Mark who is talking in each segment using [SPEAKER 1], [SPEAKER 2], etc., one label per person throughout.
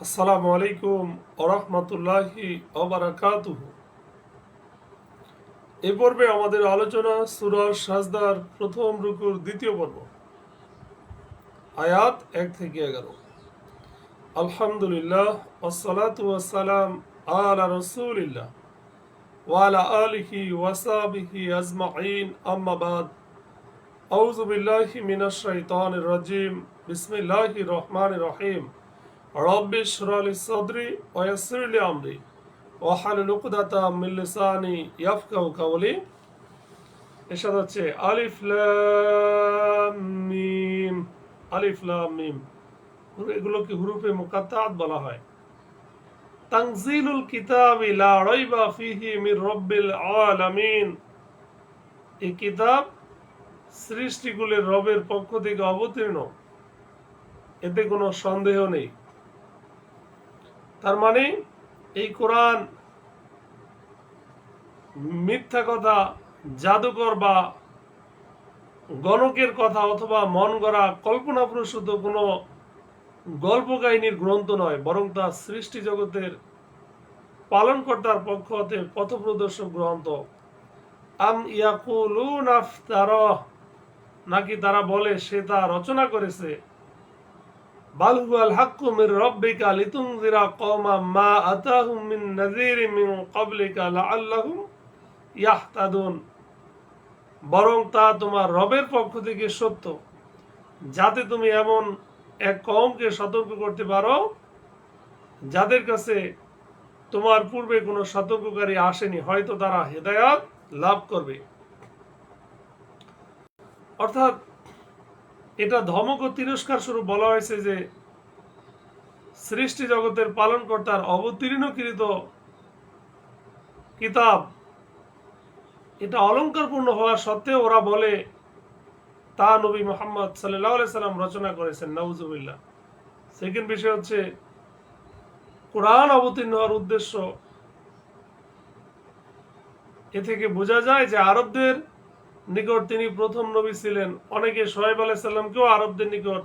[SPEAKER 1] আসসালামু আলাইকুম ওরহমতুল্লাহি ওবারাকাতুহু। এ পর্বে আমাদের আলোচনা সূরা সাজদার প্রথম রুকুর দ্বিতীয় পর্ব, আয়াত 1 থেকে 11। আলহামদুলিল্লাহ ওয়াসসালাতু ওয়াসসালাম আলা রাসূলিল্লাহ ওয়া আলা আলিহি ওয়া সাহবিহি আজমাইন, আম্মা বাদ। আউযু বিল্লাহি মিনাশ শাইতানির রাজিম। বিসমিল্লাহির রহমানির রহিম। রব্বি ইশরাহ লি সাদরি ওয়া ইয়াসসির লি আমরি ওয়াহলুল উকদাতাম মিন লিসানি ইয়াফকাহু কাওলি। এরশাদ হচ্ছে আলিফ লাম মিম। আলিফ লাম মিম এগুলোকে হুরুফে মুকাত্তাআত বলা হয়। তানজিলুল কিতাবি লা রাইবা ফিহি মির রাব্বিল আলামিন। এই কিতাব সৃষ্টিকুলের রবের পক্ষ থেকে অবতীর্ণ, এতে কোনো সন্দেহ নেই। তার মানে এই কোরআন মিথ্যা কথা, জাদুকর বা গণকের কথা অথবা মন গড়া কল্পনাপ্রসূত কোনো গল্প কাহিনীর গ্রন্থ নয়, বরং তা সৃষ্টি জগতের পালনকর্তার পক্ষ হতে পথপ্রদর্শক গ্রন্থ। আম ইয়াকুলুনা ইফতারাহ, নাকি তারা বলে সে তা রচনা করেছে। বাল হুয়াল হাক্কু মির রাব্বিকা লিতুনজিরা কওমান মা আতাহুম মিন নাযীরিন মিন ক্বাবলিকা লাআল্লাহুম ইয়াহতাদুন। বরং তা তোমার রবের পক্ষ থেকে সত্য, যাতে তুমি এমন এক কওমকে সতর্ক করতে পারো যাদের কাছে তোমার পূর্বে কোনো সতর্ককারী আসেনি, হয়তো তারা হেদায়াত লাভ করবে। অর্থাৎ এটা ধমক ও তিরস্কার স্বরূপ বলা হয়েছে যে সৃষ্টি জগতের পালনকর্তার অবতীর্ণকৃত কিতাব এটা অলঙ্কারপূর্ণ হওয়া সত্ত্বেও ওরা বলে তা নবী মুহাম্মদ সাল্লাল্লাহু আলাইহি সাল্লাম রচনা করেছেন। নাউজুবিল্লাহ। সেকেন্ড বিষয় হচ্ছে কোরআন অবতীর্ণ হওয়ার উদ্দেশ্য। এ থেকে বোঝা যায় যে আরবদের নিকট তিনি প্রথম নবী ছিলেন। অনেকে সোহাইব আলাইহিস সালামকেও আরবদের নিকট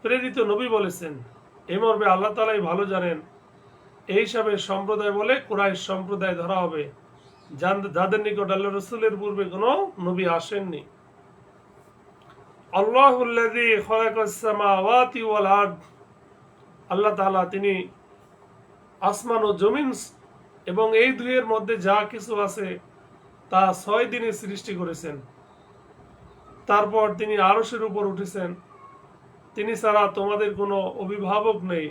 [SPEAKER 1] প্রেরিত নবী বলেছেন। এই মর্মে আল্লাহ তাআলাই ভালো জানেন। এই হিসাবে সম্প্রদায় বলে কুরাইশ সম্প্রদায় ধরা হবে, যাদের নিকট আল্লাহ রাসূলের পূর্বে কোনো নবী আসেননি। আল্লাহুল্লাযী খালাকাস সামাওয়াতি ওয়াল আরদ, আল্লাহ তাআলা তিনি আসমান ও জমিন এবং এই দুইয়ের মধ্যে যা কিছু আছে তা 6 দিনে সৃষ্টি করেছেন। তারপর তিনি আরশের উপর উঠেছেন। তিনি ছাড়া তোমাদের কোনো অভিভাবক নেই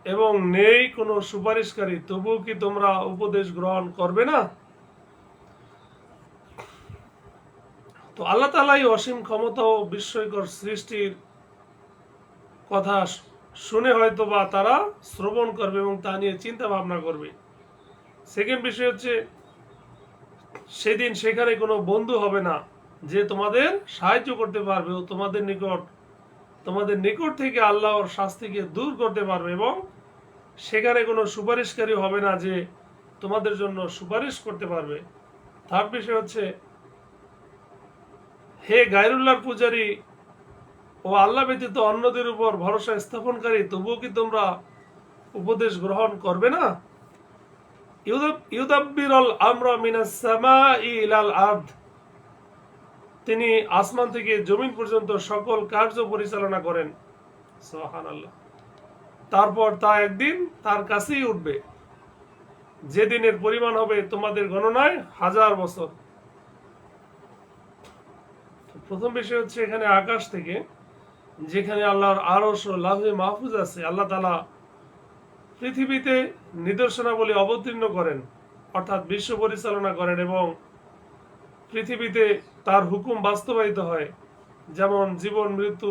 [SPEAKER 1] এবং নেই কোনো সুপারিশকারী, তবুও কি তোমরা উপদেশ গ্রহণ করবে না? তো আল্লাহ তাআলাই অসীম ক্ষমতা ও বিস্ময়কর সৃষ্টির কথা শুনে হয়তো বা তারা শ্রবণ করবে এবং তা নিয়ে চিন্তা ভাবনা করবে। সেকেন্ড বিষয় হচ্ছে সেদিন সেখানে কোনো বন্ধু হবে না যে তোমাদের সাহায্য করতে পারবে ও তোমাদের নিকট থেকে আল্লাহর শাস্তিকে দূর করতে পারবে, এবং সেখানে কোনো সুপারিশকারী হবে না যে তোমাদের জন্য সুপারিশ করতে পারবে। থার্ড বিষয় হচ্ছে হে গায়রুল্লাহর পূজারী ও আল্লাহ ব্যতীত অন্যদের উপর ভরসা স্থাপনকারী, তবুও কি তোমরা উপদেশ গ্রহণ করবে না? ইউদাব্বিরুল আমরা মিনাস সামাই ইলাল আরদ, তিনি আসমান থেকে জমিন পর্যন্ত সকল কার্য পরিচালনা করেন। সুবহানাল্লাহ। তারপর তা একদিন তার কাছেই উঠবে, যেদিনের পরিমাণ হবে তোমাদের গণনায় 1000 বছর। প্রথম বিষয় হচ্ছে এখানে আকাশ থেকে, যেখানে আল্লাহর আরশ ও লাউহে মাহফুজ আছে, আল্লাহ তাআলা পৃথিবীতে নিদর্শনাবলী অবতীর্ণ করেন, অর্থাৎ বিশ্ব পরিচালনা করেন, এবং পৃথিবীতে তার হুকুম বাস্তবায়িত হয়। যেমন জীবন মৃত্যু,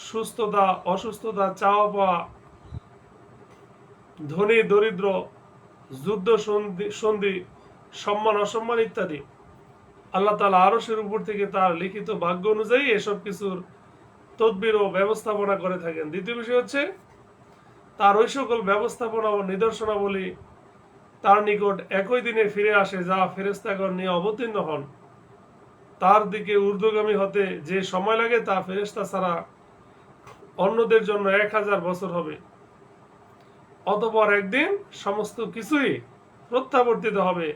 [SPEAKER 1] সুস্থতা অসুস্থতা, চাওয়া পাওয়া, ধনী দরিদ্র, যুদ্ধ সন্ধি, সম্মান অসম্মান ইত্যাদি। আল্লাহ তাআলা আরশের উপর থেকে তার লিখিত ভাগ্য অনুযায়ী এসব কিছুর তদবির ও ব্যবস্থাপনা করে থাকেন। দ্বিতীয় বিষয় হচ্ছে তার ওই সকল ব্যবস্থাপনা ও নিদর্শনাবলী তার নিকট একই দিনে ফিরে আসে যা ফেরেশতাগণ নিয়ে অবতীর্ণ হন। তার দিকে ঊর্ধ্বগামী হতে যে সময় লাগে তা ফেরেশতা ছাড়া অন্যদের জন্য 1000 বছর হবে। অতঃপর একদিন সমস্ত কিছুই প্রত্যাবর্তিত হবে,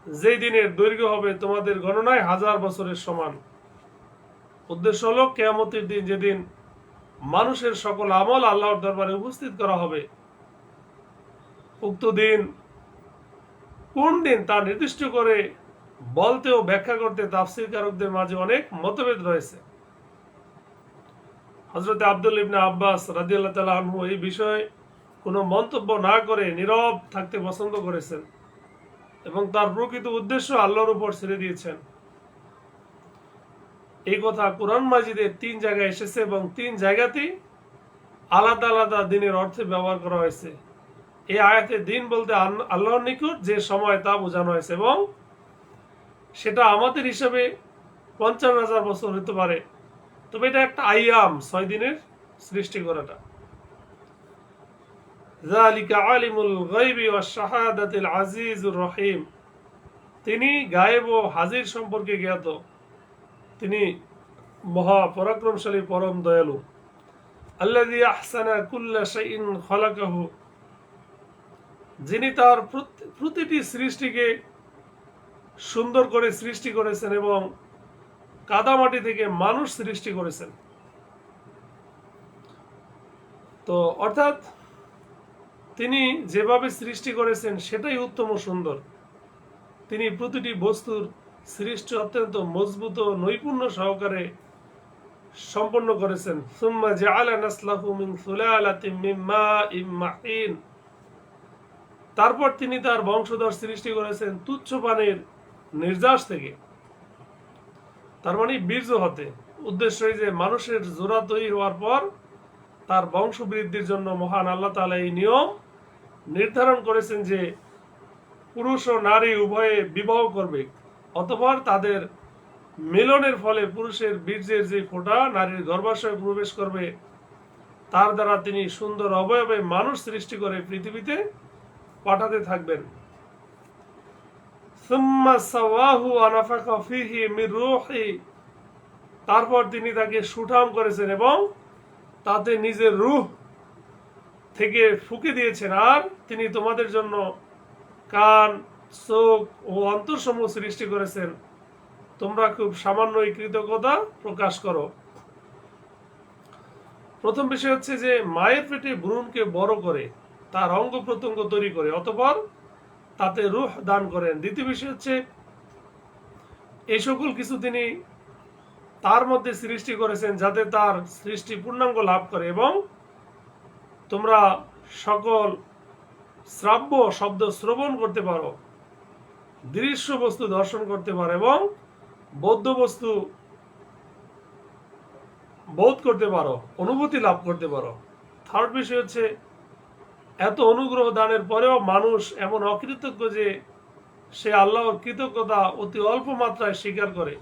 [SPEAKER 1] যেই দিনের দৈর্ঘ্য হবে তোমাদের গণনায় 1000 বছরের সমান। উদ্দেশ্য হলো কিয়ামতের দিন, যেদিন মানুষের সকল আমল আল্লাহর দরবারে উপস্থিত করা হবে। উক্ত দিন কোন দিন তা নির্দিষ্ট করে বলতে ও ব্যাখ্যা করতে তাফসীরকারকদের মাঝে অনেক মতভেদ রয়েছে। হযরত আব্দুল্লাহ ইবনে আব্বাস রাদিয়াল্লাহু তাআলা আনহু এই বিষয়ে কোনো মন্তব্য না করে নীরব থাকতে পছন্দ করেছেন এবং তার প্রকৃত উদ্দেশ্য আল্লাহর উপর ছেড়ে দিয়েছেন। এই কথা কুরআন মাজিদের 3 জায়গায় এসেছে এবং 3 জায়গাতেই আলাদা আলাদা দিনের অর্থে ব্যবহার করা হয়েছে। এই আয়াতে দিন বলতে আল্লাহর নিকট যে সময় তা বোঝানো হয়েছে এবং সেটা আমাদের হিসাবে ৫০,০০০ বছর হতে পারে, তবে এটা একটা আইয়াম, 6 দিনের সৃষ্টি করাটা। যালিকা আলিমুল গায়বি ওয়াশ শাহাদাতিল আজিজুর রহিম, তিনি গায়েব ও হাজির সম্পর্কে জ্ঞাত, তিনি মহা পরাক্রমশালী পরম দয়ালু। আল্লাযী আহসানা কুল্লা শাইইন খালাকাহু, যিনি তার প্রতিটি সৃষ্টিকে সুন্দর করে সৃষ্টি করেছেন এবং কাদামাটি থেকে মানুষ সৃষ্টি করেছেন। তো অর্থাৎ তিনি যেভাবে সৃষ্টি করেছেন সেটাই উত্তম ও সুন্দর। তিনি প্রতিটি বস্তুর সৃষ্টি অত্যন্ত মজবুত ও নৈপুণ্য সহকারে সম্পন্ন করেছেন। সুম্মা জাআলা নাসলাহু মিন সুলালাতিন মিন মাইন মাহিন, তারপর তিনি তার বংশধর সৃষ্টি করেছেন তুচ্ছ পানির নির্যাস থেকে, তার মানে বীর্য হতে। উদ্দেশ্য এই যে মানুষের জোড়া তৈরি হওয়ার পর তার বংশ বৃদ্ধির জন্য মহান আল্লাহ তাআলা এই নিয়ম নির্ধারণ করেছেন যে পুরুষ ও নারী উভয়ে বিবাহ করবে, অতঃপর তাদের মিলনের ফলে পুরুষের বীর্যের যে ফোঁটা নারীর গর্ভাশয়ে প্রবেশ করবে, তার দ্বারা তিনি সুন্দর অবয়বে মানুষ সৃষ্টি করে পৃথিবীতে পাঠাতে থাকবেন। সুম্মা সাওয়াহু ওয়া নাফাখা ফীহি মির রূহি, তারপর তিনি তাকে সুঠাম করেছেন এবং তাতে নিজের রূহ থেকে ফুঁকে দিয়েছেন, আর তিনি তোমাদের জন্য কান, চোখ ও অন্তরসমূহ সৃষ্টি করেছেন। তোমরা খুব সামান্যই কৃতজ্ঞতা প্রকাশ করো। প্রথম বিষয় হচ্ছে যে মায়ের পেটে ভ্রূণকে বড় করে তার অঙ্গ প্রত্যঙ্গ তৈরি করে, অতঃপর তাতে রূহ দান করেন। দ্বিতীয় বিষয় হচ্ছে এই সকল কিছু তিনি তার মধ্যে সৃষ্টি করেছেন যাতে তার সৃষ্টি পূর্ণাঙ্গ লাভ করে এবং তোমরা সকল শ্রাব্য শব্দ শ্রবণ করতে পারো, দৃশ্য বস্তু দর্শন করতে পারো এবং বৌদ্ধ বস্তু বোধ করতে পারো, অনুভূতি লাভ করতে পারো। থার্ড বিষয় হচ্ছে এত অনুগ্রহ দানের পরেও মানুষ এমন অকৃতজ্ঞ যে সে আল্লাহর কৃতজ্ঞতা অতি অল্প মাত্রায় স্বীকার করে,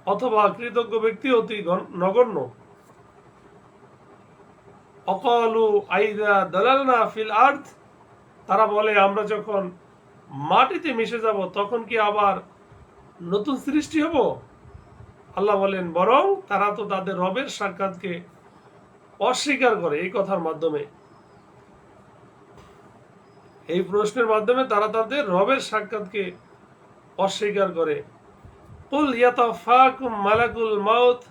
[SPEAKER 1] অথবা কৃতজ্ঞ ব্যক্তি অতি নগণ্য। অকালু আইদা দালালনা ফিল আরদ, তারা বলে আমরা যখন মাটিতে মিশে যাব তখন কি আবার নতুন সৃষ্টি হব? আল্লাহ বলেন বরং তারা তো তাদের রবের সাক্ষাৎকে অস্বীকার করে। এই কথার মাধ্যমে, এই প্রশ্নের মাধ্যমে তারা তাদের রবের সাক্ষাৎকে অস্বীকার করে। কুল ইয়াতাফাকুম মালাকুল মাউত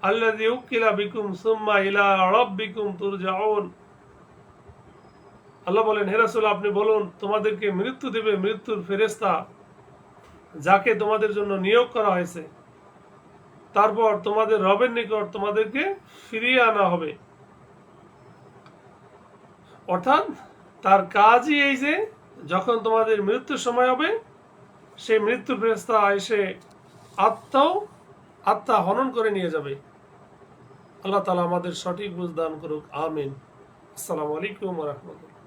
[SPEAKER 1] আল্লাযী উকিলা বিকুম সুম্মা ইলা রাব্বিকুম তুরজাউন। আল্লাহ বলেন হে রাসূল আপনি বলুন তোমাদেরকে মৃত্যু দেবে মৃত্যুর ফেরেশতা যাকে তোমাদের জন্য নিয়োগ করা হয়েছে, তারপর তোমাদের রবের নিকট তোমাদেরকে ফিরিয়ে আনা হবে। অর্থাৎ তার কাজই এই যে যখন তোমাদের মৃত্যুর সময় হবে সেই মৃত্যুর ফেরেশতা এসে আত্মা হনন করে নিয়ে যাবে। আল্লাহ তাআলা আমাদের সঠিক বুঝ দান করুক, আমিন। আসসালামু আলাইকুম ওয়া রাহমাতুল্লাহ।